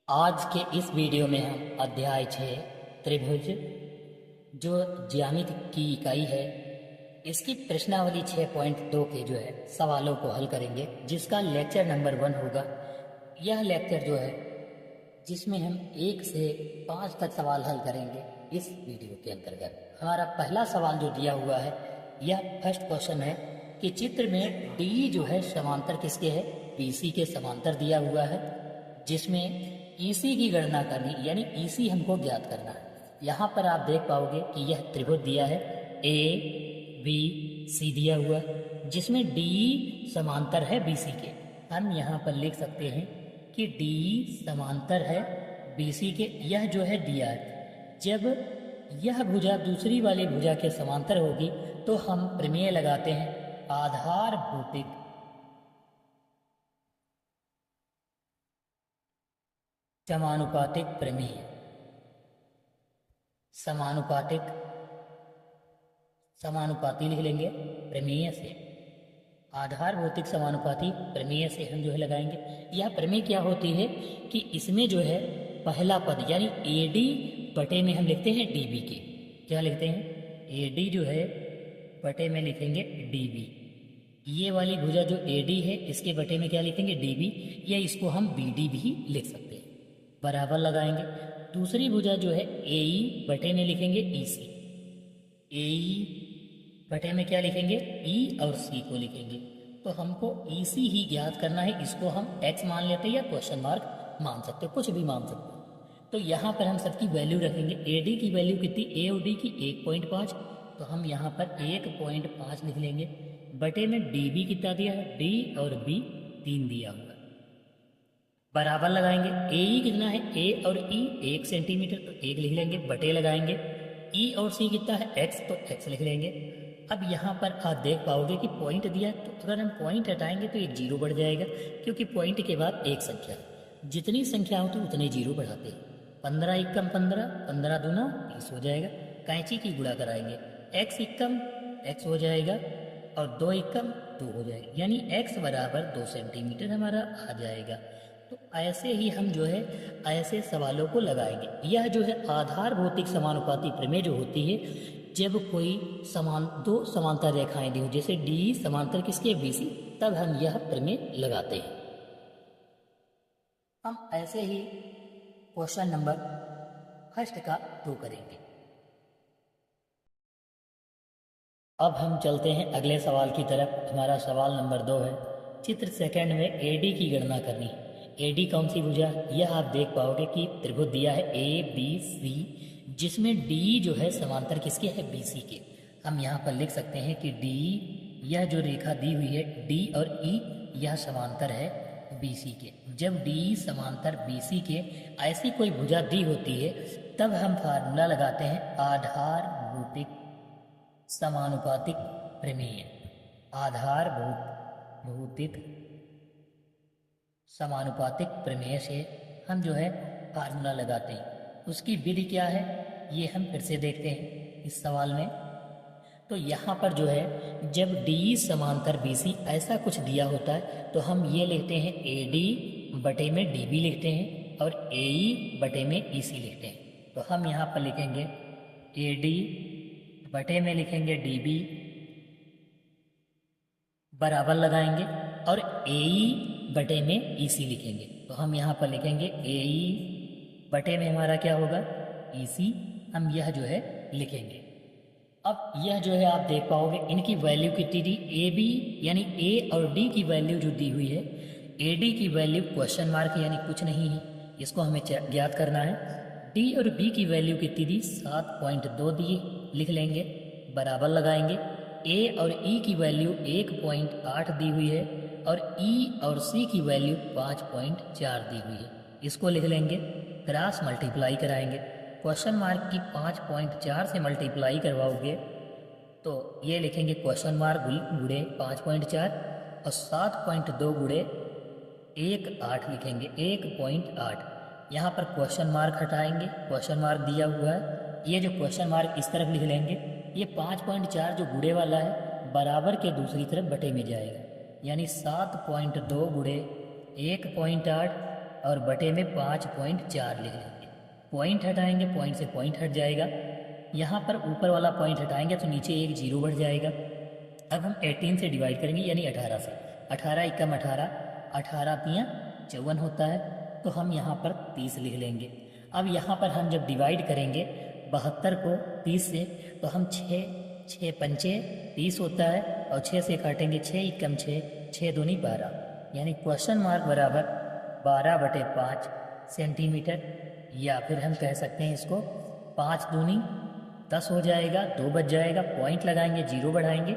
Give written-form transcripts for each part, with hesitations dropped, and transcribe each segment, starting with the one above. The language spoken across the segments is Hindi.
आज के इस वीडियो में हम अध्याय 6 त्रिभुज जो ज्यामिति की इकाई है इसकी प्रश्नावली 6.2 के जो है सवालों को हल करेंगे, जिसका लेक्चर नंबर 1 होगा। यह लेक्चर जो है जिसमें हम 1 से 5 तक सवाल हल करेंगे। इस वीडियो के अंतर्गत हमारा पहला सवाल जो दिया हुआ है, यह फर्स्ट क्वेश्चन है कि चित्र में डी जो है समांतर किसके है? बीसी के समांतर दिया हुआ है, जिसमें ईसी की गणना करनी, यानी ईसी हमको ज्ञात करना है। यहाँ पर आप देख पाओगे कि यह त्रिभुज दिया है, ए बी सी दिया हुआ, जिसमें डी समांतर है बीसी के। हम यहाँ पर लिख सकते हैं कि डी समांतर है बीसी के। यह जो है दिया है, जब यह भुजा दूसरी वाली भुजा के समांतर होगी तो हम प्रमेय लगाते हैं, आधार भौतिक समानुपातिक प्रमेय। समानुपातिक समानुपाती लिख लेंगे प्रमेय से, आधार भौतिक समानुपाती प्रमेय से हम जो है लगाएंगे। यह प्रमेय क्या होती है कि इसमें जो है पहला पद यानी एडी बटे में हम लिखते हैं डीबी के। क्या लिखते हैं? एडी जो है बटे में लिखेंगे डीबी। ये वाली भुजा जो एडी है इसके बटे में क्या लिखेंगे? डीबी, या इसको हम बीडी भी लिख सकते हैं। बराबर लगाएंगे। दूसरी भुजा जो है एई बटे में लिखेंगे ईसी। एई बटे में क्या लिखेंगे? ई और सी को लिखेंगे। तो हमको ईसी ही ज्ञात करना है। इसको हम एक्स मान लेते हैं या क्वेश्चन मार्क मान सकते हो, कुछ भी मान सकते हो। तो यहाँ पर हम सबकी वैल्यू रखेंगे। एडी की वैल्यू कितनी? ए और डी की 1.5, तो हम यहाँ पर 1.5 लिख लेंगे। बटे में डीबी कितना दिया है? डी और बी 3 दिया हुआ। बराबर लगाएंगे। ए कितना है? ए और ई 1 सेंटीमीटर, तो 1 लिख लेंगे। बटे लगाएंगे। ई और सी कितना है? एक्स, तो एक्स लिख लेंगे। अब यहाँ पर आप देख पाओगे कि पॉइंट दिया है, तो अगर हम पॉइंट हटाएंगे तो एक जीरो बढ़ जाएगा, क्योंकि पॉइंट के बाद एक संख्या है। जितनी संख्या होती है उतने जीरो बढ़ाते हैं। 15 एकम 15, 15 दूना 20 हो जाएगा। कैंची की गुणा कराएंगे, एक्स एकम एक्स हो जाएगा और 2 एकम 2 हो जाएगा, यानी एक्स बराबर 2 सेंटीमीटर हमारा आ जाएगा। तो ऐसे ही हम जो है ऐसे सवालों को लगाएंगे। यह जो है आधार भौतिक समानुपाती प्रमेय जो होती है, जब कोई दो समांतर रेखाएं दी हो, जैसे डी समांतर किसके? बीसी, तब हम यह प्रमेय लगाते हैं। हम ऐसे ही क्वेश्चन नंबर फर्स्ट का 2 करेंगे। अब हम चलते हैं अगले सवाल की तरफ। हमारा सवाल नंबर 2 है, चित्र सेकंड में एडी की गणना करनी है। एडी कौन सी भुजा? यह आप देख पाओगे कि त्रिभुज दिया है ए बी सी, जिसमें डी जो है समांतर किसके है? बीसी के। हम यहाँ पर लिख सकते हैं कि डी, यह जो रेखा दी हुई है डी और ई, यह समांतर है बीसी के। जब डी समांतर बीसी के ऐसी कोई भुजा दी होती है, तब हम फार्मूला लगाते हैं आधार भौतिक समानुपातिक प्रमेय। आधार भौतिक समानुपातिक प्रमेय से हम जो है फार्मूला लगाते हैं। उसकी विधि क्या है ये हम फिर से देखते हैं इस सवाल में। तो यहाँ पर जो है जब डी समांतर बीसी ऐसा कुछ दिया होता है, तो हम ये लिखते हैं एडी बटे में डीबी लिखते हैं और एई बटे में ईसी लिखते हैं। तो हम यहाँ पर लिखेंगे एडी बटे में लिखेंगे डीबी, बराबर लगाएंगे, और एई बटे में ईसी लिखेंगे। तो हम यहाँ पर लिखेंगे एई बटे में हमारा क्या होगा? ईसी। हम यह जो है लिखेंगे। अब यह जो है आप देख पाओगे इनकी वैल्यू कितनी दी? ए बी यानी ए और डी की वैल्यू जो दी हुई है, ए डी की वैल्यू क्वेश्चन मार्क यानी कुछ नहीं है, इसको हमें ज्ञात करना है। डी और बी की वैल्यू कितनी दी? 7.2 दी, लिख लेंगे। बराबर लगाएंगे। ए और ई की वैल्यू 1.8 दी हुई है और ई और सी की वैल्यू 5.4 दी हुई है, इसको लिख लेंगे। क्रॉस मल्टीप्लाई कराएंगे। क्वेश्चन मार्क की 5.4 से मल्टीप्लाई करवाओगे तो ये लिखेंगे क्वेश्चन मार्क गुणे 5.4 और 7.2 गुणे 1.8 लिखेंगे 1.8। यहाँ पर क्वेश्चन मार्क हटाएंगे, क्वेश्चन मार्क दिया हुआ है, ये जो क्वेश्चन मार्क इस तरफ लिख लेंगे। ये 5.4 जो गुणे वाला है बराबर के दूसरी तरफ बटे में जाएगा, यानी 7.2 गुणे 1.8 और बटे में 5.4 लिख लेंगे। पॉइंट हटाएंगे, पॉइंट से पॉइंट हट जाएगा। यहाँ पर ऊपर वाला पॉइंट हटाएंगे तो नीचे एक जीरो बढ़ जाएगा। अब हम 18 से डिवाइड करेंगे यानी 18 से। 18 एकम 18, 18 तियाँ 54 होता है, तो हम यहाँ पर 30 लिख लेंगे। अब यहाँ पर हम जब डिवाइड करेंगे 72 को 30 से, तो हम 6 पंचे 30 होता है, और 6 से काटेंगे 6 एकम 6, 6 दूनी 12, यानी क्वेश्चन मार्क बराबर 12/5 सेंटीमीटर, या फिर हम कह सकते हैं इसको 5 दूनी 10 हो जाएगा, 2 बच जाएगा, पॉइंट लगाएंगे, जीरो बढ़ाएंगे,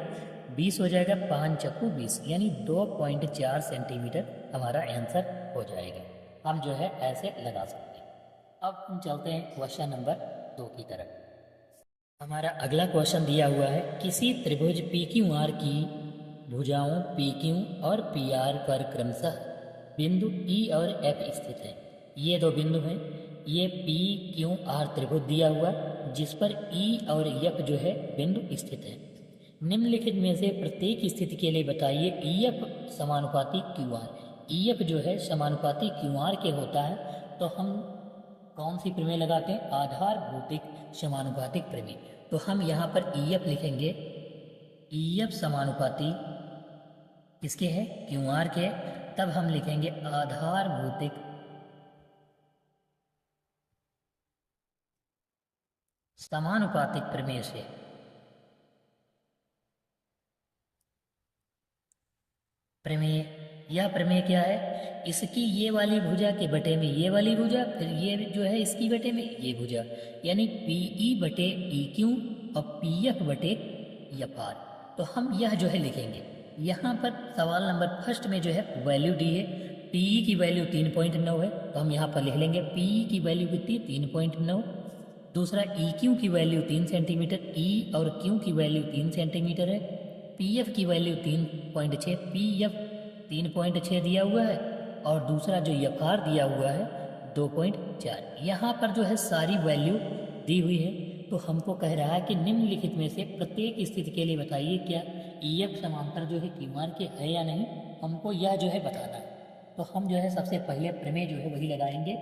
20 हो जाएगा, 5 चक्कू 20, यानी 2.4 सेंटीमीटर हमारा आंसर हो जाएगा। हम जो है ऐसे लगा सकते हैं। अब हम चलते हैं क्वेश्चन नंबर 2 की तरफ। हमारा अगला क्वेश्चन दिया हुआ है, किसी त्रिभुज PQR की भुजाओं PQ और PR पर क्रमशः बिंदु E और F स्थित है। ये दो बिंदु हैं, ये PQR त्रिभुज दिया हुआ जिस पर E और F जो है बिंदु स्थित है। निम्नलिखित में से प्रत्येक स्थिति के लिए बताइए EF समानुपाती QR। EF जो है समानुपाती QR के होता है, तो हम कौन सी प्रमेय लगाते हैं? आधार भौतिक समानुपातिक प्रमेय। तो हम यहाँ पर EF लिखेंगे, EF समानुपाती किसके है? QR के। तब हम लिखेंगे आधार भौतिक समानुपातिक प्रमेय से प्रमेय। यह प्रमेय क्या है? इसकी ये वाली भुजा के बटे में ये वाली भुजा, फिर ये जो है इसकी बटे में ये भुजा, यानी PE बटे EQ और PF बटे FR। तो हम यह जो है लिखेंगे। यहाँ पर सवाल नंबर फर्स्ट में जो है वैल्यू दी है, PE की वैल्यू 3.9 है, तो हम यहाँ पर लिख लेंगे PE की वैल्यू कितनी? 3.9। दूसरा EQ की वैल्यू 3 सेंटीमीटर, E और Q की वैल्यू 3 सेंटीमीटर है, PF की वैल्यू 3.6, PF 3.6 दिया हुआ है, और दूसरा जो FR दिया हुआ है 2.4। यहाँ पर जो है सारी वैल्यू दी हुई है, तो हमको कह रहा है कि निम्नलिखित में से प्रत्येक स्थिति के लिए बताइए क्या EF समांतर जो है QR के है या नहीं, हमको यह जो है बताना है। तो हम जो है सबसे पहले प्रमेय जो है वही लगाएंगे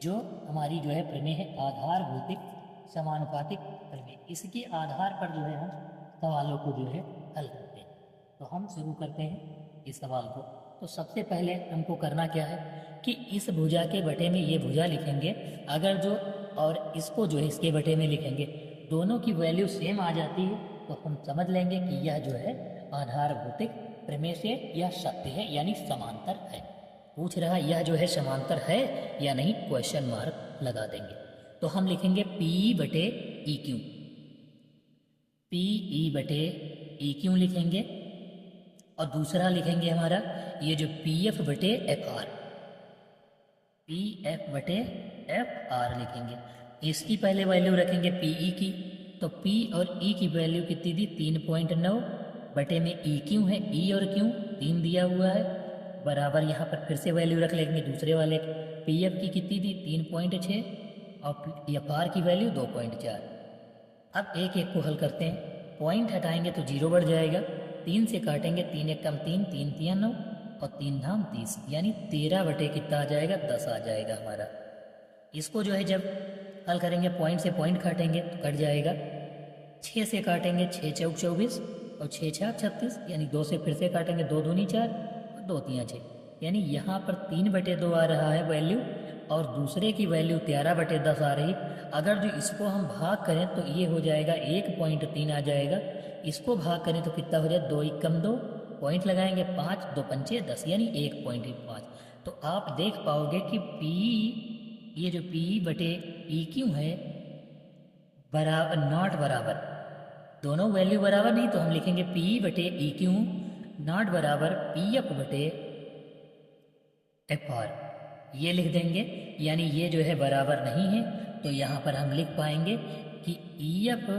जो हमारी जो है प्रमेय है आधार भौतिक समानुपातिक प्रमेय। इसके आधार पर जो है हम सवालों को जो है हल करते हैं। तो हम शुरू करते हैं इस सवाल को। तो सबसे पहले हमको करना क्या है कि इस भुजा के बटे में ये भुजा लिखेंगे, अगर जो और इसको जो है इसके बटे में लिखेंगे, दोनों की वैल्यू सेम आ जाती है तो हम समझ लेंगे कि यह जो है आधार भौतिक प्रमेय से यह सत्य है, यानी समांतर है। पूछ रहा यह जो है समांतर है या नहीं, क्वेश्चन मार्क लगा देंगे। तो हम लिखेंगे PE बटे EQ, PE बटे EQ लिखेंगे, और दूसरा लिखेंगे हमारा ये जो PF बटे FR, PF बटे FR लिखेंगे। इसकी पहले वैल्यू रखेंगे PE की, तो P और E की वैल्यू कितनी दी? 3.9 बटे में EQ है, E और Q 3 दिया हुआ है, बराबर यहाँ पर फिर से वैल्यू रख लेंगे दूसरे वाले। PF की कितनी दी? 3.6, और FR की वैल्यू 2.4। अब एक एक को हल करते हैं। पॉइंट हटाएंगे तो जीरो बढ़ जाएगा, 3 से काटेंगे, 3 एकम 3, 3 तियाँ 9, और 3 धाम 30, यानी 13 बटे कितना आ जाएगा? 10 आ जाएगा हमारा। इसको जो है जब हल करेंगे पॉइंट से पॉइंट काटेंगे तो कट जाएगा, 6 से काटेंगे 6 चौक 24, और 6 छाक 36, यानी 2 से फिर से काटेंगे, 2 दूनी 4 और 2 तियाँ 6, यानी यहाँ पर 3/2 आ रहा है वैल्यू, और दूसरे की वैल्यू 13/10 आ रही। अगर जो इसको हम भाग करें तो ये हो जाएगा 1.3 आ जाएगा। इसको भाग करें तो कितना हो जाए? 2 एकम 2, पॉइंट लगाएंगे 5, 2 पंचे 10, यानी 1.5। तो आप देख पाओगे कि ये जो PE बटे EQ है बराबर नॉट बराबर, दोनों वैल्यू बराबर नहीं, तो हम लिखेंगे PE बटे EQ नॉट बराबर PF बटे FR, ये लिख देंगे, यानी ये जो है बराबर नहीं है। तो यहाँ पर हम लिख पाएंगे कि EF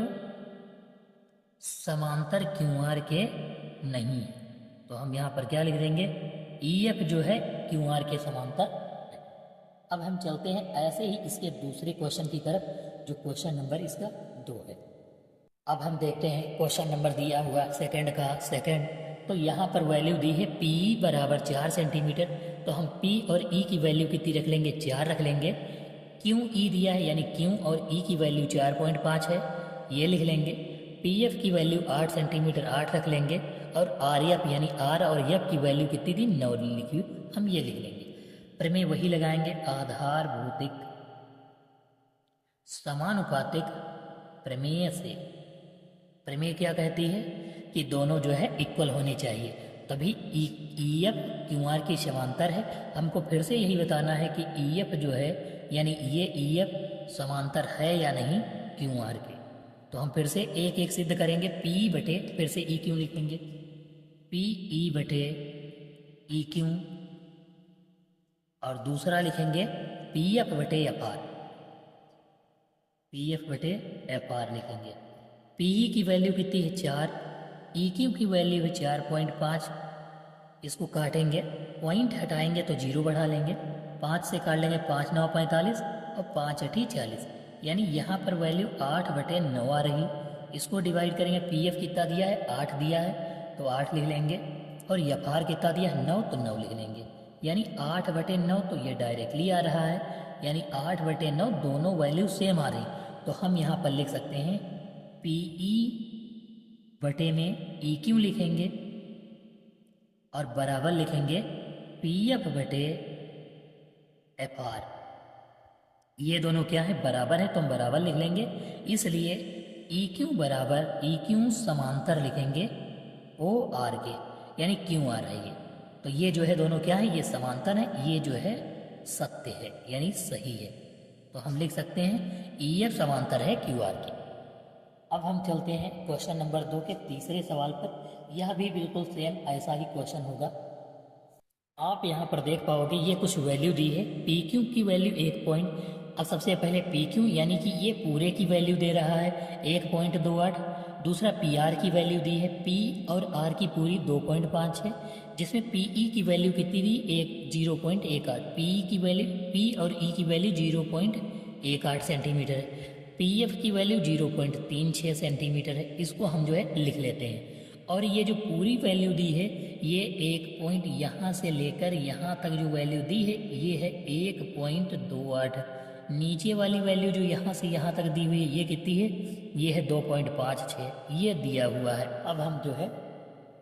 समांतर QR के नहीं है। तो हम यहाँ पर क्या लिख देंगे? EF जो है QR के समांतर है। अब हम चलते हैं ऐसे ही इसके दूसरे क्वेश्चन की तरफ, जो क्वेश्चन नंबर इसका 2 है। अब हम देखते हैं क्वेश्चन नंबर दिया हुआ सेकंड का सेकंड। तो यहाँ पर वैल्यू दी है PE बराबर 4 सेंटीमीटर, तो हम P और E की वैल्यू कितनी रख लेंगे, 4 रख लेंगे। क्यों E दिया है यानी क्यों और E की वैल्यू 4.5 है, ये लिख लेंगे। PF की वैल्यू 8 सेंटीमीटर 8 रख लेंगे। और RF यानी R और F की वैल्यू कितनी थी, 9 लिखी, हम ये लिख लेंगे। प्रमेय वही लगाएंगे, आधार भौतिक समानुपातिक प्रमेय से। प्रमेय क्या कहती है कि दोनों जो है इक्वल होने चाहिए, तभी EF QR के समांतर है। हमको फिर से यही बताना है कि EF जो है यानी ये EF समांतर है या नहीं QR के। तो हम फिर से एक एक सिद्ध करेंगे। P बटे फिर से E क्यों लिखेंगे, PE बटे EQ, और दूसरा लिखेंगे PF बटे FR, PF बटे FR लिखेंगे। PE की वैल्यू कितनी है, 4, EQ की वैल्यू है 4.5। इसको काटेंगे, पॉइंट हटाएंगे तो 0 बढ़ा लेंगे, 5 से काट लेंगे, 5 9 45 और 5 8 40, यानी यहाँ पर वैल्यू 8 बटे 9 आ रही। इसको डिवाइड करेंगे, PF कितना दिया है, 8 दिया है तो 8 लिख लेंगे, और FR कितना दिया है, 9 तो 9 लिख लेंगे, यानी 8 बटे 9 तो ये डायरेक्टली आ रहा है, यानी 8 बटे 9 दोनों वैल्यू सेम आ रही। तो हम यहाँ पर लिख सकते हैं PE बटे में EQ लिखेंगे और बराबर लिखेंगे PF बटे FR। ये दोनों क्या है, बराबर है, तो हम बराबर लिख लेंगे, इसलिए EQ बराबर EQ समांतर लिखेंगे OR के, यानी QR है ये। तो ये जो है दोनों क्या है, ये समांतर है, ये जो है सत्य है यानी सही है। तो हम लिख सकते हैं EF समांतर है QR के। अब हम चलते हैं क्वेश्चन नंबर 2 के तीसरे सवाल पर। यह भी बिल्कुल सेम ऐसा ही क्वेश्चन होगा। आप यहाँ पर देख पाओगे ये कुछ वैल्यू दी है, PQ की वैल्यू 1 पॉइंट। अब सबसे पहले PQ यानी कि ये पूरे की वैल्यू दे रहा है 1.28। दूसरा PR की वैल्यू दी है, P और R की पूरी 2.5 है, जिसमें PE की वैल्यू कितनी दी, 0.18। PE की वैल्यू, P और E की वैल्यू 0.18 सेंटीमीटर है। PF की वैल्यू 0.36 सेंटीमीटर है। इसको हम जो है लिख लेते हैं। और ये जो पूरी वैल्यू दी है, ये 1 पॉइंट यहाँ से लेकर यहाँ तक जो वैल्यू दी है ये है 1.28। नीचे वाली वैल्यू जो यहाँ से यहाँ तक दी हुई है ये कितनी है, ये है 2.56, ये दिया हुआ है। अब हम जो है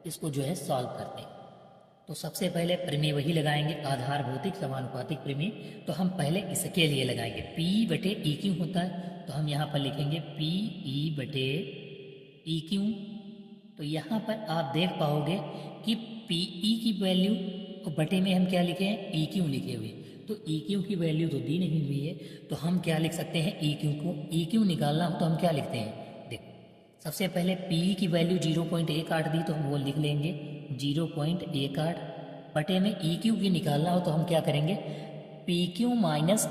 इसको जो है सॉल्व करते हैं। तो सबसे पहले प्रमेय वही लगाएंगे, आधार भौतिक समानुपातिक प्रमेय। तो हम पहले इसके लिए लगाएंगे, P बटे EQ होता है, तो हम यहाँ पर लिखेंगे PE बटे EQ। तो यहाँ पर आप देख पाओगे कि PE की वैल्यू और बटे में हम क्या लिखे हैं, EQ लिखे हुए। तो EQ की वैल्यू तो दी नहीं हुई है, तो हम क्या लिख सकते हैं, EQ को EQ निकालना हो तो हम क्या लिखते हैं, देखो सबसे पहले PE की वैल्यू 0.18 दी तो हम वो लिख लेंगे 0.18, बटे में EQ की निकालना हो तो हम क्या करेंगे, PQ माइनस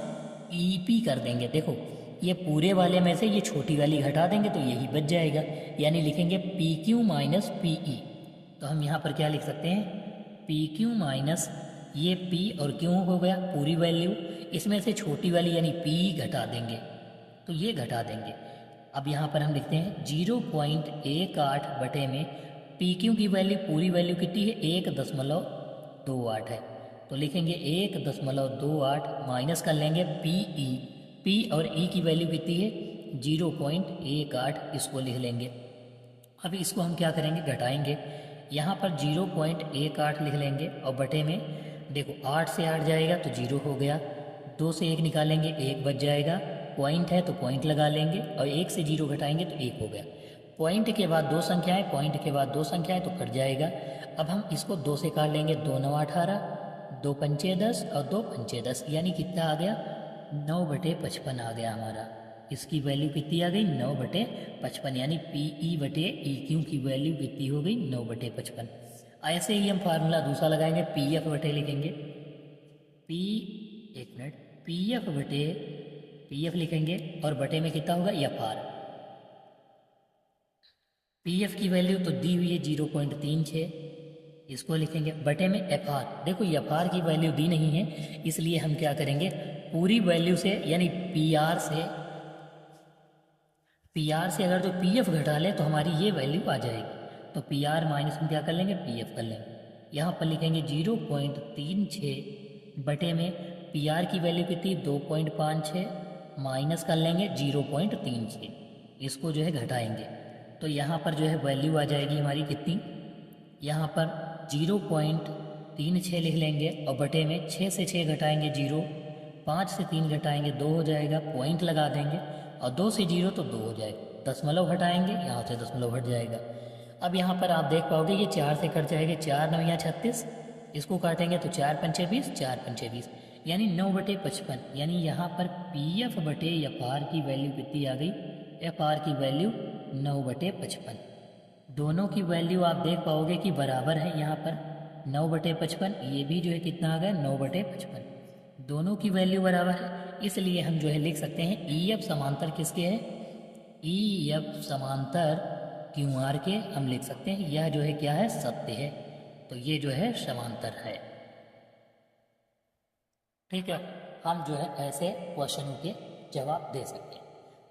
EP कर देंगे। देखो ये पूरे वाले में से ये छोटी वाली घटा देंगे तो यही बच जाएगा, यानी लिखेंगे PQ माइनस PE। तो हम यहाँ पर क्या लिख सकते हैं, PQ माइनस ये P और Q हो गया पूरी वैल्यू, इसमें से छोटी वाली यानी PE घटा देंगे तो ये घटा देंगे। अब यहाँ पर हम लिखते हैं 0.18 बटे में PQ की वैल्यू पूरी वैल्यू कितनी है, 1.28 है, तो लिखेंगे 1.28 माइनस कर लेंगे PE। P और E की वैल्यू कितनी है, 0.18, इसको लिख लेंगे। अब इसको हम क्या करेंगे, घटाएंगे, यहाँ पर 0.18 लिख लेंगे और बटे में देखो 8 से 8 जाएगा तो 0 हो गया, 2 से 1 निकालेंगे 1 बच जाएगा, पॉइंट है तो पॉइंट लगा लेंगे और 1 से 0 घटाएंगे तो 1 हो गया। पॉइंट के बाद 2 संख्याएं, पॉइंट के बाद 2 संख्याएं तो कट जाएगा। अब हम इसको 2 से काट लेंगे, 2 9 18, 2 पंचे 10 और 2 पंचे 10, यानी कितना आ गया, 9/55 आ गया हमारा। इसकी वैल्यू कितनी आ गई, 9/55, यानी PE बटे EQ की वैल्यू कितनी हो गई, 9/55। ऐसे ही हम फार्मूला दूसरा लगाएंगे, PF बटे लिखेंगे PF बटे PF लिखेंगे और बटे में कितना होगा, FR। PF की वैल्यू तो दी हुई है 0.36, इसको लिखेंगे, बटे में FR। देखो FR की वैल्यू दी नहीं है, इसलिए हम क्या करेंगे, पूरी वैल्यू से यानी PR से अगर जो PF घटा ले तो हमारी ये वैल्यू आ जाएगी। तो PR माइनस हम क्या कर लेंगे, PF कर लेंगे। यहाँ पर लिखेंगे 0.36 बटे में पी आर की वैल्यू कितनी 2.56 माइनस कर लेंगे 0.36, इसको जो है घटाएंगे तो यहाँ पर जो है वैल्यू आ जाएगी हमारी कितनी, यहाँ पर 0.36 लिख लेंगे और बटे में 6 से 6 घटाएंगे 0, 5 से 3 घटाएंगे 2 हो जाएगा, पॉइंट लगा देंगे और 2 से 0 तो 2 हो जाएगा, दशमलव घटाएंगे यहाँ से दशमलव हट जाएगा। अब यहाँ पर आप देख पाओगे ये 4 से कट जाएगा, 4 9 या 36, इसको काटेंगे तो 4 पंचे 20, 4 पंचे 20 यानी 9/55, यानी यहाँ पर पी एफ बटे एफ आर की वैल्यू कितनी आ गई, एफ आर की वैल्यू 9/55। दोनों की वैल्यू आप देख पाओगे कि बराबर है, यहाँ पर 9/55, ये भी जो है कितना आ गया 9/55, दोनों की वैल्यू बराबर है, इसलिए हम जो है लिख सकते हैं ई एफ समांतर किसके है, ई एफ समांतर क्यू आर के हम लिख सकते हैं, यह जो है क्या है सत्य है, तो ये जो है समांतर है। ठीक है, हम जो है ऐसे क्वेश्चनों के जवाब दे सकते हैं।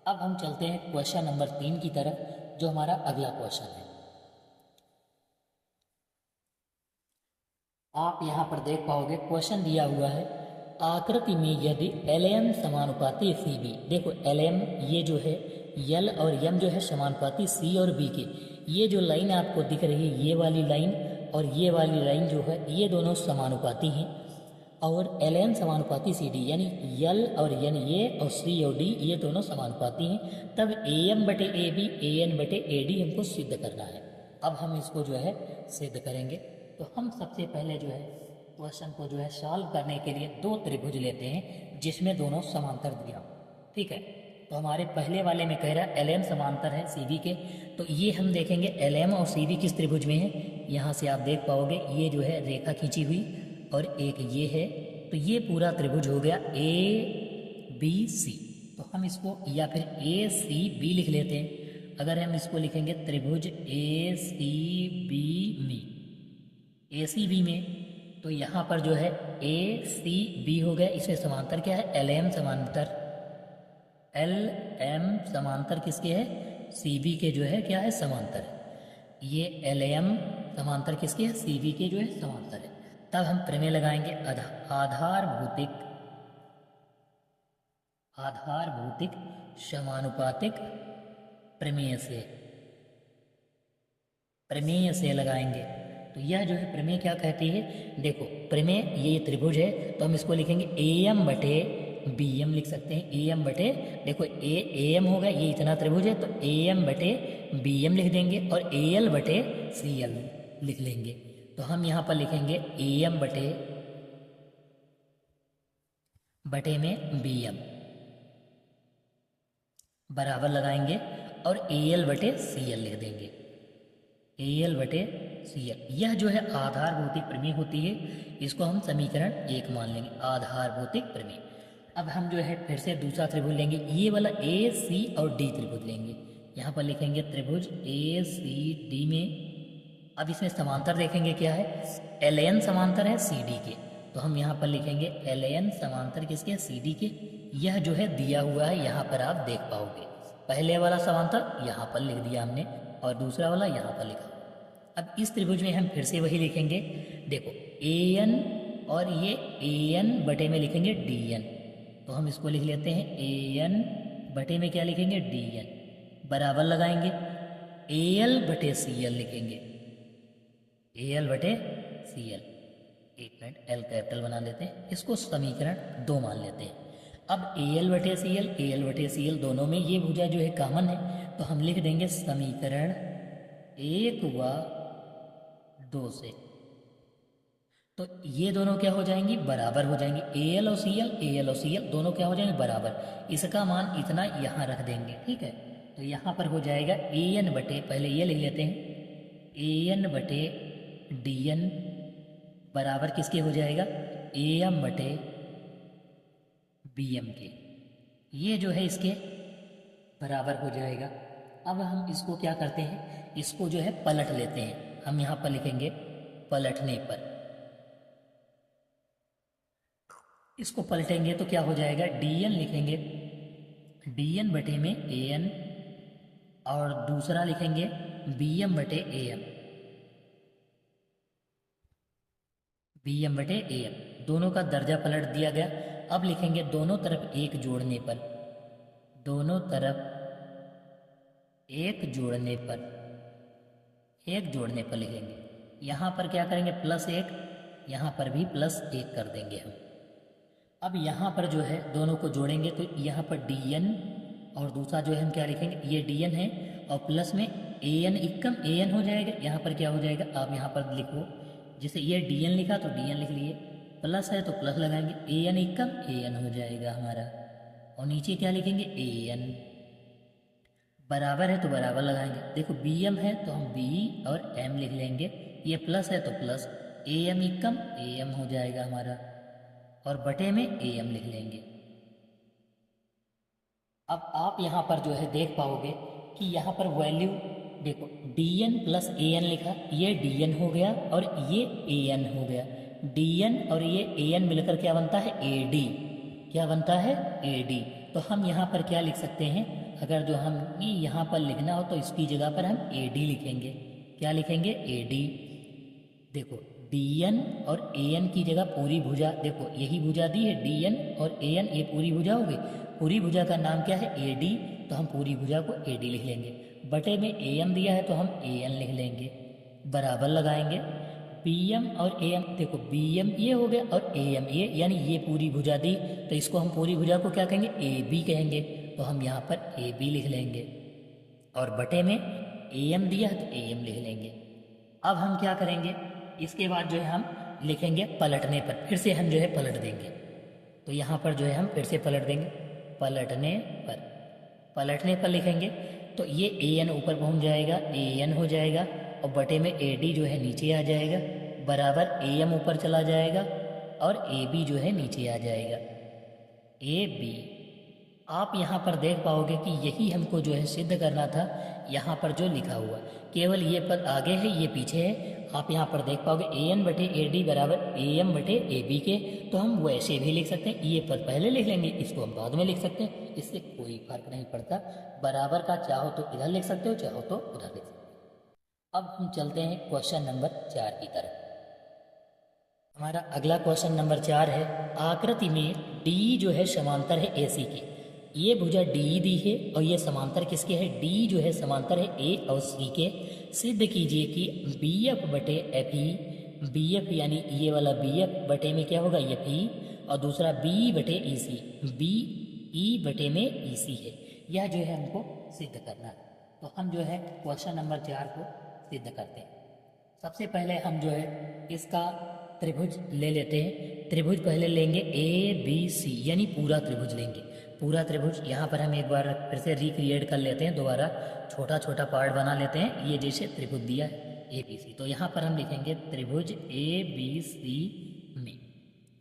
अब हम चलते हैं क्वेश्चन नंबर 3 की तरफ, जो हमारा अगला क्वेश्चन है। आप यहाँ पर देख पाओगे क्वेश्चन दिया हुआ है, आकृति में यदि LM समानुपाती CB, देखो LM ये जो है L और M जो है समानुपाती C और B के, ये जो लाइन आपको दिख रही है ये वाली लाइन और ये वाली लाइन जो है ये दोनों समानुपाती हैं, और LM समानुपाती CD यानी L और N ये और C और D ये दोनों समानुपाती हैं, तब AM बटे AB AN बटे AD हमको सिद्ध करना है। अब हम इसको जो है सिद्ध करेंगे, तो हम सबसे पहले जो है क्वेश्चन को जो है सॉल्व करने के लिए दो त्रिभुज लेते हैं जिसमें दोनों समांतर दिया हो। ठीक है, तो हमारे पहले वाले में कह रहा है LM समांतर है CB के, तो ये हम देखेंगे LM और CB किस त्रिभुज में है। यहाँ से आप देख पाओगे ये जो है रेखा खींची हुई और एक ये है, तो ये पूरा त्रिभुज हो गया ABC, तो हम इसको या फिर ACB लिख लेते हैं। अगर हम इसको लिखेंगे त्रिभुज ACB में, ACB में, तो यहाँ पर जो है ACB हो गया, इसमें समांतर क्या है LM समांतर, LM समांतर किसके है CB के जो है क्या है समांतर, ये LM समांतर किसके है CB के जो है समांतर है। तब हम प्रमेय लगाएंगे आधारभूतिक समानुपातिक प्रमेय से लगाएंगे। तो यह जो है प्रमेय क्या कहती है, देखो प्रमेय ये त्रिभुज है तो हम इसको लिखेंगे AM बटे BM लिख सकते हैं, AM बटे, देखो AM होगा ये इतना त्रिभुज है तो AM बटे BM लिख देंगे और AL बटे CL लिख लेंगे। तो हम यहाँ पर लिखेंगे AM बटे में BM बराबर लगाएंगे और AL बटे CL लिख देंगे, AL बटे CL। यह जो है आधारभूतिक प्रमेय होती है, इसको हम समीकरण 1 मान लेंगे, आधारभूतिक प्रमेय। अब हम जो है फिर से दूसरा त्रिभुज लेंगे, ये वाला AC और D त्रिभुज लेंगे, यहाँ पर लिखेंगे त्रिभुज ACD में। अब इसमें समांतर देखेंगे क्या है, LN समांतर है CD के, तो हम यहाँ पर लिखेंगे LN समांतर किसके CD के, यह जो है दिया हुआ है यहाँ पर आप देख पाओगे। पहले वाला समांतर यहाँ पर लिख दिया हमने और दूसरा वाला यहाँ पर लिखा। अब इस त्रिभुज में हम फिर से वही लिखेंगे, देखो AN और ये AN बटे में लिखेंगे DN, तो हम इसको लिख लेते हैं AN बटे में क्या लिखेंगे DN बराबर लगाएंगे AL बटे CL लिखेंगे, AL बटे CL। एक मिनट L कैपिटल बना लेते हैं, इसको समीकरण 2 मान लेते हैं। अब AL बटे CL दोनों में ये भुजा जो है कॉमन है, तो हम लिख देंगे समीकरण 1 व 2 से, तो ये दोनों क्या हो जाएंगी बराबर हो जाएंगे, AL और CL दोनों क्या हो जाएंगे बराबर, इसका मान इतना यहाँ रख देंगे। ठीक है, तो यहाँ पर हो जाएगा AN बटे, पहले ये लिख लेते हैं AN बटे DN बराबर किसके हो जाएगा AM बटे BM के, ये जो है इसके बराबर हो जाएगा। अब हम इसको क्या करते हैं, इसको जो है पलट लेते हैं, हम यहाँ पर लिखेंगे पलटने पर, इसको पलटेंगे तो क्या हो जाएगा DN लिखेंगे DN बटे में AN और दूसरा लिखेंगे BM बटे AM दोनों का दर्जा पलट दिया गया। अब लिखेंगे दोनों तरफ एक जोड़ने पर, दोनों तरफ एक जोड़ने पर, एक जोड़ने पर लिखेंगे। यहाँ पर क्या करेंगे +1, यहाँ पर भी +1 कर देंगे हम। अब यहाँ पर जो है दोनों को जोड़ेंगे तो यहाँ पर dn और दूसरा जो है हम क्या लिखेंगे, ये dn है और प्लस में an इक्कम an हो जाएगा। यहाँ पर क्या हो जाएगा, आप यहाँ पर लिखो, जैसे ये dn लिखा तो dn लिख लिए, प्लस है तो प्लस लगाएंगे, an इक्कम an हो जाएगा हमारा। और नीचे क्या लिखेंगे an, बराबर है तो बराबर लगाएंगे। देखो bm है तो हम b और m लिख लेंगे, ये प्लस है तो प्लस, am इक्कम am हो जाएगा हमारा और बटे में am लिख लेंगे। अब आप यहाँ पर जो है देख पाओगे कि यहाँ पर वैल्यू देखो dn प्लस an लिखा, ये dn हो गया और ये an हो गया। dn और ये an मिलकर क्या बनता है, ad, क्या बनता है, ad। तो हम यहाँ पर क्या लिख सकते हैं, अगर जो हम यहाँ पर लिखना हो तो इसकी जगह पर हम ad लिखेंगे। क्या लिखेंगे, ad। देखो dn और an की जगह पूरी भुजा, देखो यही भुजा दी है dn और an, ये पूरी भुजा होगी। पूरी भुजा का नाम क्या है, ad, तो हम पूरी भुजा को ad लिख लेंगे। बटे में am दिया है तो हम an लिख लेंगे, बराबर लगाएंगे। bm और am, देखो bm ये हो गया और am ये, यानी ये पूरी भुजा दी तो इसको हम पूरी भुजा को क्या कहेंगे, ab कहेंगे, तो हम यहाँ पर ab लिख लेंगे। और बटे में am दिया है तो am लिख लेंगे। अब हम क्या करेंगे, इसके बाद जो है हम लिखेंगे पलटने पर, फिर से हम जो है पलट देंगे। तो यहाँ पर जो है हम फिर से पलट देंगे, पलटने पर, पलटने पर लिखेंगे तो ये an ऊपर पहुँच जाएगा, an हो जाएगा और बटे में ad जो है नीचे आ जाएगा, बराबर am ऊपर चला जाएगा और ab जो है नीचे आ जाएगा, ab। आप यहाँ पर देख पाओगे कि यही हमको जो है सिद्ध करना था। यहाँ पर जो लिखा हुआ केवल ये पद आगे है ये पीछे है। आप यहाँ पर देख पाओगे an बटे ad बराबर am बटे ab के, तो हम वैसे भी लिख सकते हैं, ये पद पहले लिख लेंगे, इसको हम बाद में लिख सकते हैं, इससे कोई फर्क नहीं पड़ता। बराबर का चाहो तो इधर लिख सकते हो, चाहो तो उधर लिख सकते हो। अब हम चलते हैं क्वेश्चन नंबर 4 की तरफ। हमारा अगला क्वेश्चन नंबर 4 है, आकृति में D जो है समांतर है AC के। ये भुजा DE दी है और ये समांतर किसके है, D जो है समांतर है A और C के। सिद्ध कीजिए कि BF बटे FE, BF यानी ये वाला BF बटे में क्या होगा, ये FE, और दूसरा B बटे EC, BE बटे में EC है। यह जो है हमको सिद्ध करना है। तो हम जो है क्वेश्चन नंबर 4 को सिद्ध करते हैं। सबसे पहले हम जो है इसका त्रिभुज ले लेते हैं। त्रिभुज पहले लेंगे ABC, यानी पूरा त्रिभुज लेंगे, पूरा त्रिभुज। यहाँ पर हम एक बार फिर से रिक्रिएट कर लेते हैं, दोबारा छोटा छोटा पार्ट बना लेते हैं। ये जैसे त्रिभुज दिया है ABC, तो यहाँ पर हम लिखेंगे त्रिभुज ABC में,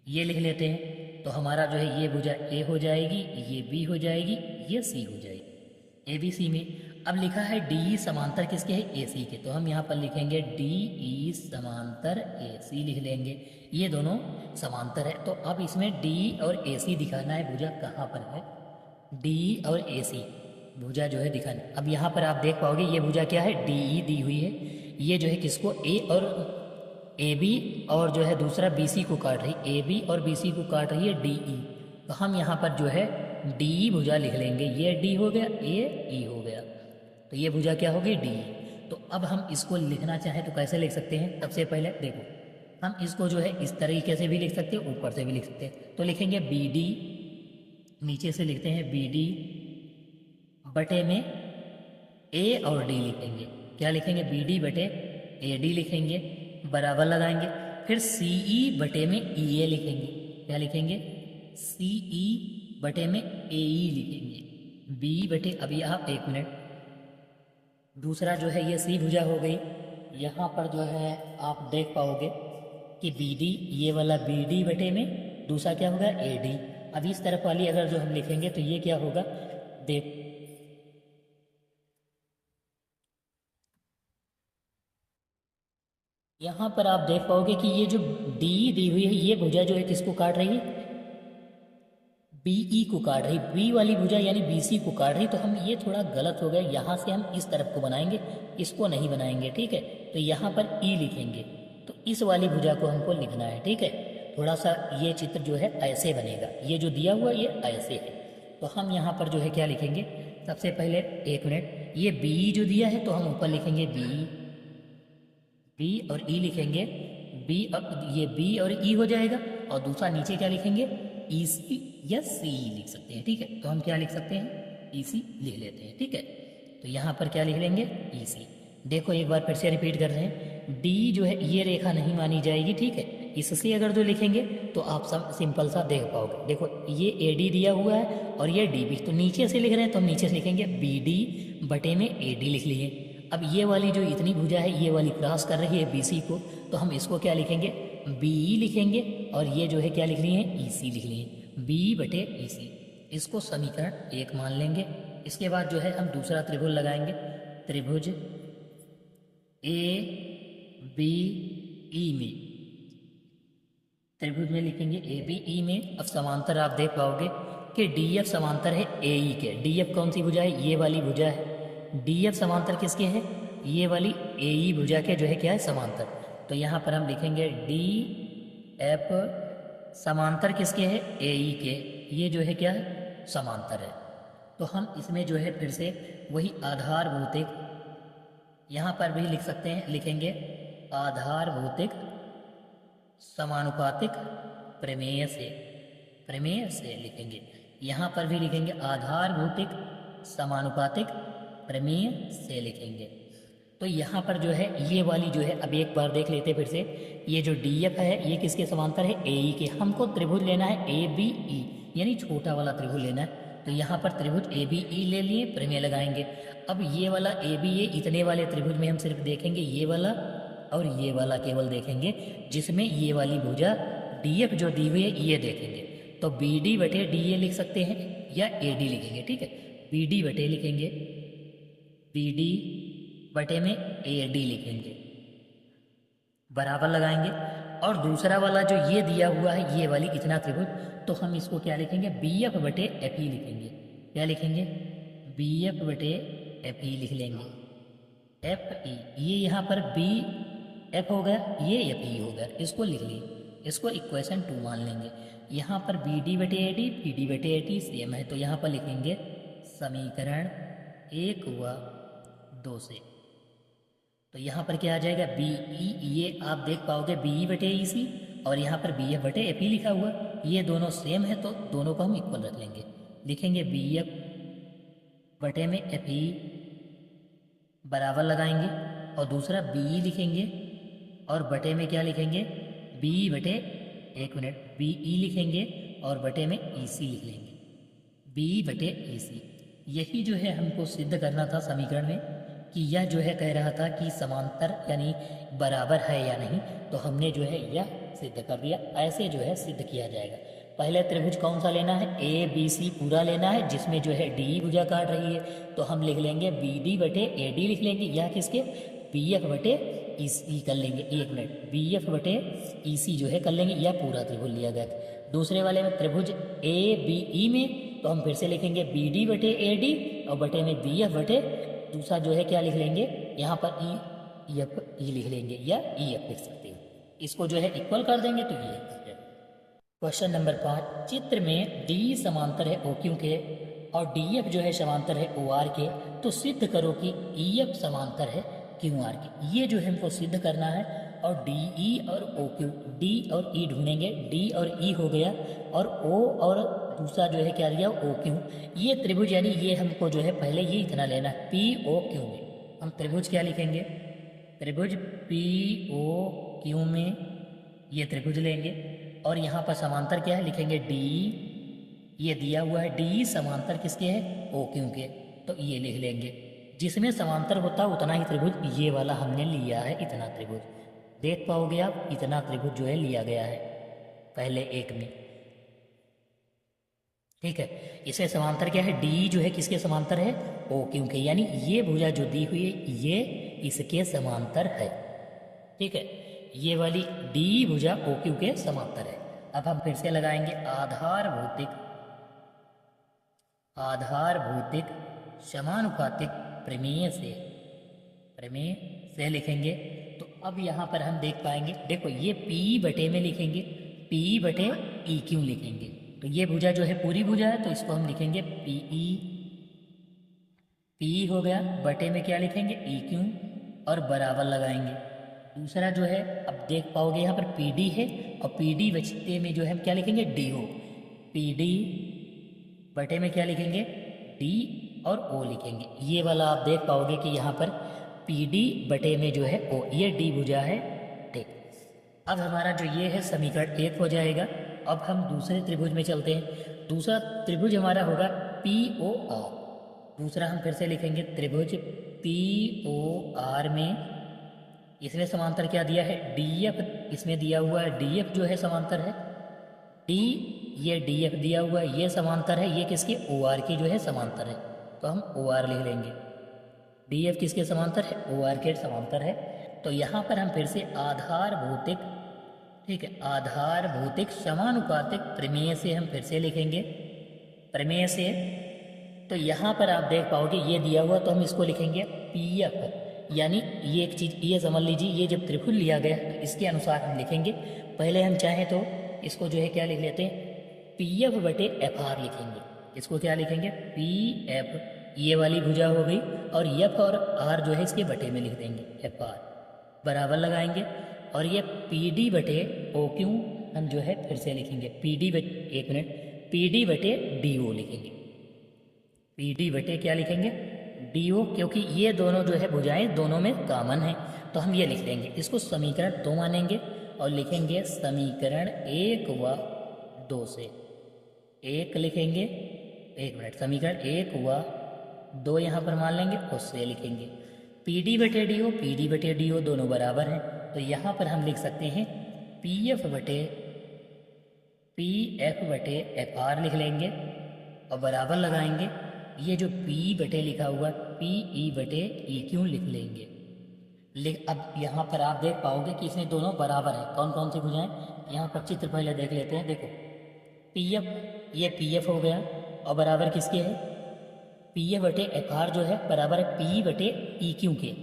ये लिख लेते हैं। तो हमारा जो है ये भुजा A हो जाएगी, ये B हो जाएगी, ये C हो जाएगी ABC में। अब लिखा है DE समांतर किसके है, AC के, तो हम यहाँ पर लिखेंगे DE समांतर AC लिख लेंगे। ये दोनों समांतर है। तो अब इसमें DE और AC दिखाना है, भुजा कहाँ पर है, DE और AC भुजा जो है दिखाना। अब यहाँ पर आप देख पाओगे ये भुजा क्या है, DE दी हुई है, ये जो है किसको A और AB और जो है दूसरा BC को काट रही, AB और BC को काट रही है DE। तो हम यहाँ पर जो है DE भुजा लिख लेंगे, ये D हो गया, ये E हो गया, तो ये भुजा क्या होगी, DE। तो अब हम इसको लिखना चाहें तो कैसे लिख सकते हैं, सबसे पहले देखो हम इसको जो है इस तरीके से भी लिख सकते हैं, ऊपर से भी लिख सकते हैं। तो लिखेंगे BD, नीचे से लिखते हैं BD बटे में A और D लिखेंगे। क्या लिखेंगे, BD बटे AD लिखेंगे, बराबर लगाएंगे। फिर CE बटे में EA लिखेंगे। क्या लिखेंगे, CE बटे में AE लिखेंगे। B बटे, अभी आप एक मिनट, दूसरा जो है ये C भुजा हो गई। यहाँ पर जो है आप देख पाओगे कि BD, ये वाला BD बटे में दूसरा क्या होगा, AD। अब इस तरफ वाली अगर जो हम लिखेंगे तो ये क्या होगा, देख यहाँ पर आप देख पाओगे कि ये जो D दी हुई है, ये भुजा जो है किसको काट रही है, BE को काट रही, B वाली भुजा यानी BC को काट रही। तो हम ये थोड़ा गलत हो गया, यहाँ से हम इस तरफ को बनाएंगे, इसको नहीं बनाएंगे, ठीक है। तो यहाँ पर E लिखेंगे, तो इस वाली भुजा को हमको लिखना है, ठीक है। थोड़ा सा ये चित्र जो है ऐसे बनेगा, ये जो दिया हुआ ये ऐसे है। तो हम यहाँ पर जो है क्या लिखेंगे, सबसे पहले एक मिनट, ये बी जो दिया है तो हम ऊपर लिखेंगे बी, बी और ई लिखेंगे, बी ये बी और ई हो जाएगा, और दूसरा नीचे क्या लिखेंगे, ई सी या सी लिख सकते हैं। ठीक है, तो हम क्या लिख सकते हैं, ई सी लिख लेते हैं। ठीक है, तो यहाँ पर क्या लिख लेंगे, ई सी। देखो एक बार फिर से रिपीट कर रहे हैं, डी जो है ये रेखा नहीं मानी जाएगी। ठीक है, इससे अगर जो लिखेंगे तो आप सब सिंपल सा देख पाओगे। देखो ये ए डी दिया हुआ है और ये डी बी, तो नीचे से लिख रहे हैं तो हम नीचे से लिखेंगे बी डी बटे में ए डी लिख लिए। अब ये वाली जो इतनी भुजा है ये वाली क्रॉस कर रही है बी सी को, तो हम इसको क्या लिखेंगे, बी ई लिखेंगे, और ये जो है क्या लिख लिए हैं, ई सी लिख लिए, बी बटे ई सी। इसको समीकरण 1 मान लेंगे। इसके बाद जो है हम दूसरा त्रिभुज लगाएंगे, त्रिभुज ए बी ई में, त्रिभुज में लिखेंगे ए बी ई में। अब समांतर आप देख पाओगे कि डी एफ समांतर है ए ई के। डी एफ कौन सी भुजा है, ये वाली भुजा है। डी एफ समांतर किसके है, ये वाली ए ई भुजा के जो है क्या है, समांतर। तो यहाँ पर हम लिखेंगे डी एफ समांतर किसके है, ए ई के, ये जो है क्या है, समांतर है। तो हम इसमें जो है फिर से वही आधार भौतिक, यहाँ पर भी लिख सकते हैं, लिखेंगे आधार भौतिक समानुपातिक प्रमेय से, प्रमेय से लिखेंगे। यहाँ पर भी लिखेंगे आधार भौतिक समानुपातिक प्रमेय से लिखेंगे। तो यहाँ पर जो है ये वाली जो है, अब एक बार देख लेते फिर से, ये जो डी एफ है ये किसके समांतर है, ए ई के। हमको त्रिभुज लेना है ए बी ई, यानी छोटा वाला त्रिभुज लेना है। तो यहाँ पर त्रिभुज ए बी ई ले लिए, प्रमेय लगाएंगे। अब ये वाला ए बी ए, इतने वाले त्रिभुज में हम सिर्फ देखेंगे ये वाला और ये वाला केवल देखेंगे, जिसमें ये वाली भुजा डी एफ जो दी हुई है ये देखेंगे। तो बी डी बटे डी ए लिख सकते हैं या ए डी लिखेंगे। ठीक है, बी डी बटे लिखेंगे, बी डी बटे में ए डी लिखेंगे, बराबर लगाएंगे। और दूसरा वाला जो ये दिया हुआ है ये वाली इतना त्रिभुज, तो हम इसको क्या लिखेंगे, बी एफ बटे एफ ई लिखेंगे। क्या लिखेंगे, बी एफ बटे एफ ई लिख लेंगे, एफ ई। ये यहाँ पर बी एफ हो गया, ये एफ ई हो गया, इसको लिख लिए, इसको इक्वेशन 2 मान लेंगे। यहाँ पर बी डी बटे ए डी, बी डी बटे ए टी सेम है, तो यहाँ पर लिखेंगे समीकरण 1 व 2 से। तो यहाँ पर क्या आ जाएगा, बी ई, ये आप देख पाओगे बी ई बटे ई सी, और यहाँ पर बी एफ बटे एफ ई लिखा हुआ, ये दोनों सेम है तो दोनों को हम इक्वल रख लेंगे। लिखेंगे बी एफ बटे में एफ ई बराबर लगाएंगे, और दूसरा बी ई लिखेंगे, और बटे में क्या लिखेंगे, बी बटे, एक मिनट, बी ई लिखेंगे और बटे में ई सी लिख लेंगे, बी बटे ई सी। यही जो है हमको सिद्ध करना था समीकरण में, कि यह जो है कह रहा था कि समांतर यानी बराबर है या नहीं, तो हमने जो है यह सिद्ध कर दिया। ऐसे जो है सिद्ध किया जाएगा। पहले त्रिभुज कौन सा लेना है, ए बी सी पूरा लेना है, जिसमें जो है डी भुजा काट रही है, तो हम लिख लेंगे बी डी बटे ए डी लिख लेंगे, यह किसके, बी एफ बटे ई सी कर लेंगे, एक मिनट, बी एफ बटे ई सी जो है कर लेंगे, यह पूरा त्रिभुज लिया गया। दूसरे वाले में त्रिभुज ए बी ई में, तो हम फिर से लिखेंगे बी डी बटे ए डी, और बटे में बी एफ बटे, दूसरा जो है क्या लिख लेंगे, यहाँ पर ई एफ ई लिख लेंगे, या ई एफ लिख सकते हैं। इसको जो है इक्वल कर देंगे तो ये। क्वेश्चन नंबर 5, चित्र में डी समांतर है ओ क्यू के और डी एफ जो है समांतर है ओ आर के, तो सिद्ध करो कि ई एफ समांतर है क्यू आर के। ये जो है हमको सिद्ध करना है। और डी ई और ओ क्यू, डी और ई ढूंढेंगे, डी और ई हो गया, और ओ और दूसरा जो है क्या लिया, ओ क्यू। ये त्रिभुज यानी ये हमको जो है पहले ये इतना लेना है, पी ओ क्यू में। हम त्रिभुज क्या लिखेंगे, त्रिभुज पी ओ क्यू में ये त्रिभुज लेंगे, और यहाँ पर समांतर क्या है, लिखेंगे डी, ये दिया हुआ है डी समांतर किसके है, ओ क्यू के, तो ये लिख लेंगे। जिसमें समांतर होता है उतना ही त्रिभुज ये वाला हमने लिया है, इतना त्रिभुज देख पाओगे आप, इतना त्रिभुज जो है लिया गया है पहले एक में। ठीक है, इसे समांतर क्या है, डी जो है किसके समांतर है, ओ क्यू के, यानी ये भुजा जो दी हुई है ये इसके समांतर है। ठीक है, ये वाली डी भुजा ओ क्यू के समांतर है। अब हम फिर से लगाएंगे आधार भौतिक समानुपातिक प्रमेय से लिखेंगे। तो अब यहाँ पर हम देख पाएंगे, देखो ये P बटे में लिखेंगे, पी बटे ई क्यू लिखेंगे। तो ये भुजा जो है पूरी भुजा है, तो इसको हम लिखेंगे पी ई, पी हो गया, बटे में क्या लिखेंगे ई क्यू, और बराबर लगाएंगे। दूसरा जो है अब देख पाओगे यहाँ पर पी डी है, और पी डी बचते में जो है हम क्या लिखेंगे डी ओ, पी डी बटे में क्या लिखेंगे डी और ओ लिखेंगे। ये वाला आप देख पाओगे कि यहाँ पर पी डी बटे में जो है ओ, ये डी भुजा है। ठीक, अब हमारा जो ये है समीकरण 1 हो जाएगा। अब हम दूसरे त्रिभुज में चलते हैं। दूसरा त्रिभुज हमारा होगा पी ओ आर। दूसरा हम फिर से लिखेंगे त्रिभुज पी ओ आर में, इसमें समांतर क्या दिया है डी एफ, इसमें दिया हुआ है डी एफ जो है समांतर है डी, ये डी एफ दिया हुआ है, ये समांतर है, ये किसके ओ आर की जो है समांतर है, तो हम ओ आर लिख लेंगे। डी एफ किसके समांतर है ओ आर के समांतर है। तो यहाँ पर हम फिर से आधार भौतिक, ठीक है, आधार भौतिक समानुपातिक प्रमेय से हम फिर से लिखेंगे प्रमेय से। तो यहाँ पर आप देख पाओगे ये दिया हुआ, तो हम इसको लिखेंगे पी एफ, यानी ये एक चीज़ ये समझ लीजिए, ये जब त्रिभुज लिया गया तो इसके अनुसार हम लिखेंगे। पहले हम चाहें तो इसको जो है क्या लिख लेते हैं पी एफ बटे एफ आर लिखेंगे। इसको क्या लिखेंगे पी एफ, ये वाली भुजा हो गई, और एफ और आर जो है इसके बटे में लिख देंगे एफ आर, बराबर लगाएंगे। और ये पी डी बटे ओ क्यू हम जो है फिर से लिखेंगे पी डी बटे, एक मिनट, पी डी बटे डी ओ लिखेंगे। पी डी बटे क्या लिखेंगे डी ओ, क्योंकि ये दोनों जो है भुजाएं दोनों में कॉमन है, तो हम ये लिख देंगे। इसको समीकरण 2 मानेंगे और लिखेंगे समीकरण 1 व 2 से 1 लिखेंगे, एक मिनट, समीकरण 1 व 2 यहाँ पर मान लेंगे, उससे लिखेंगे पी डी बटे डी ओ, पी डी बटे डी ओ दोनों बराबर हैं, तो यहाँ पर हम लिख सकते हैं पी एफ बटे एफ आर लिख लेंगे और बराबर लगाएंगे। ये जो P बटे लिखा हुआ पी ई बटे ई क्यू लिख लेंगे। अब यहाँ पर आप देख पाओगे कि इसमें दोनों बराबर है। कौन कौन सी भुजाएं, यहाँ पर चित्र पहले देख लेते हैं। देखो पी एफ, ये पी एफ हो गया, और बराबर किसके है पी एफ बटे एफ आर जो है बराबर है पी बटे ई क्यू के।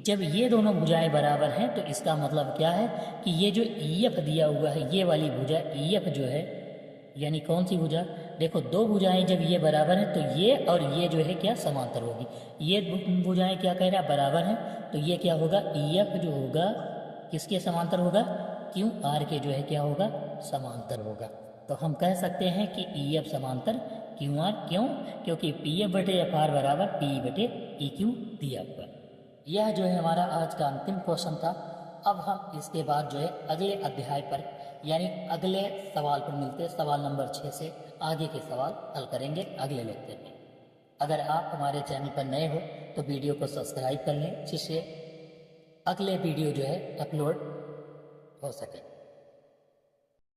जब ये दोनों भुजाएं बराबर हैं तो इसका मतलब क्या है कि ये जो ई एफ दिया हुआ है, ये वाली भुजा ई एफ जो है, यानी कौन सी भुजा, देखो दो भुजाएं जब ये बराबर हैं तो ये और ये जो है क्या समांतर होगी। ये भुजाएं क्या कह रहा है बराबर हैं, तो ये क्या होगा ई एफ जो होगा किसके समांतर होगा क्यू आर के जो है क्या होगा समांतर होगा। तो हम कह सकते हैं कि ई एफ समांतर क्यू आर, क्यों, क्योंकि पी एफ बटे एफ आर बराबर पी बटे ई क्यू दिया हुआ। यह जो है हमारा आज का अंतिम क्वेश्चन था। अब हम इसके बाद जो है अगले अध्याय पर यानी अगले सवाल पर मिलते हैं। सवाल नंबर 6 से आगे के सवाल हल करेंगे अगले लेक्चर में। अगर आप हमारे चैनल पर नए हो तो वीडियो को सब्सक्राइब कर लें, जिससे अगले वीडियो जो है अपलोड हो सके।